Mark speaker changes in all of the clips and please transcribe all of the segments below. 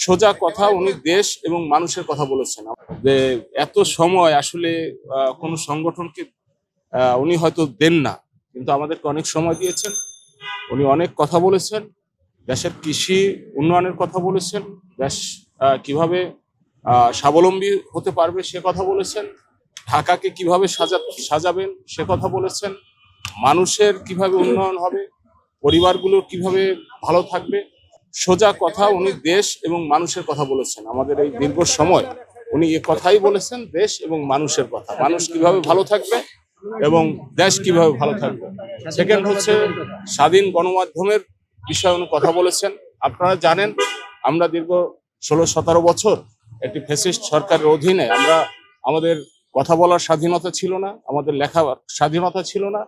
Speaker 1: সোজা কথা, উনি দেশ এবং মানুষের কথা বলেছেন। যে এত সময় আসলে কোনো সংগঠনকে উনি হয়তো দেন না, কিন্তু আমাদেরকে অনেক সময় দিয়েছেন। উনি অনেক কথা বলেছেন, দেশের কৃষি উন্নয়নের কথা বলেছেন, দেশ কিভাবে স্বাবলম্বী হতে পারবে সে কথা বলেছেন, ঢাকাকে কিভাবে সাজাবেন সে কথা বলেছেন, মানুষের কিভাবে উন্নয়ন হবে, পরিবারগুলো কিভাবে ভালো থাকবে। সোজা কথা, উনি দেশ এবং মানুষের কথা বলেছেন। আমাদের এই দীর্ঘ সময় উনি এ কথাই বলেছেন, দেশ এবং মানুষের কথা, মানুষ কিভাবে ভালো থাকবে এবং দেশ কিভাবে ভালো থাকবে। সেকেন্ড হচ্ছে স্বাধীন গণমাধ্যমের বিষয়ে উনি কথা বলেছেন। আপনারা জানেন, আমরা দীর্ঘ 16-17 বছর একটি ফ্যাসিস্ট সরকারের অধীনে আমাদের কথা বলার স্বাধীনতা ছিল না, আমাদের লেখার স্বাধীনতা ছিল না,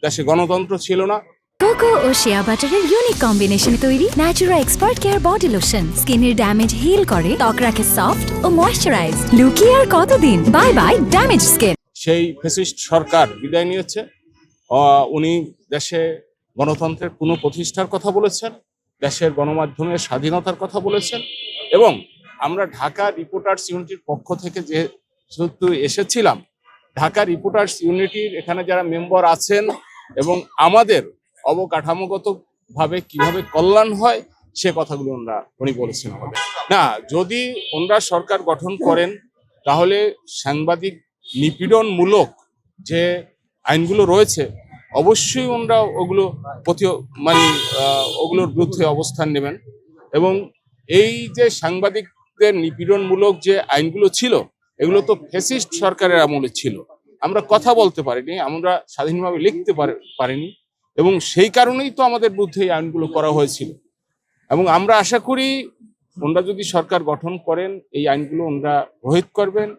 Speaker 1: দেশে গণতন্ত্র ছিল না।
Speaker 2: কোকো ও শিয়া বাটারের ইউনিক কম্বিনেশনে তৈরি Natura expert care body lotion স্কিনের ড্যামেজ হিল করে, ত্বক রাখে সফট ও ময়েশ্চারাইজ। লুকিয়ে আর কতদিন, বাই বাই ড্যামেজ স্কিন।
Speaker 1: সেই ফ্যাসিস্ট সরকার বিদায় নিয়েছে। উনি দেশে গণতন্ত্রের পুনঃপ্রতিষ্ঠার কথা বলেছেন, দেশের গণমাধ্যমের স্বাধীনতার কথা বলেছেন। এবং আমরা ঢাকা রিপোর্টার্স ইউনিটির পক্ষ থেকে যেহেতু এসেছিলাম, ঢাকা রিপোর্টার্স ইউনিটির এখানে যারা মেম্বার আছেন এবং আমাদের অবকাঠামোগত ভাবে কিভাবে কল্যাণ হয় সে কথাগুলো উনি বলেছেন আমাদের। না, যদি ওনারা সরকার গঠন করেন তাহলে সাংবাদিক নিপীড়নমূলক যে আইনগুলো রয়েছে অবশ্যই ওনারা ওগুলোর বিরুদ্ধে অবস্থান নেবেন। এবং এই যে সাংবাদিকদের নিপীড়নমূলক যে আইনগুলো ছিল, এগুলো তো ফ্যাসিস্ট সরকারের আমলে ছিল। আমরা কথা বলতে পারিনি, আমরা স্বাধীনভাবে লিখতে পারিনি, এবং সেই কারণেই তো আমাদের বিরুদ্ধে এই আইনগুলো করা হয়েছিল। এবং আমরা আশা করি ওনারা যদি সরকার গঠন করেন এই আইনগুলো ওনারা রহিত করবেন।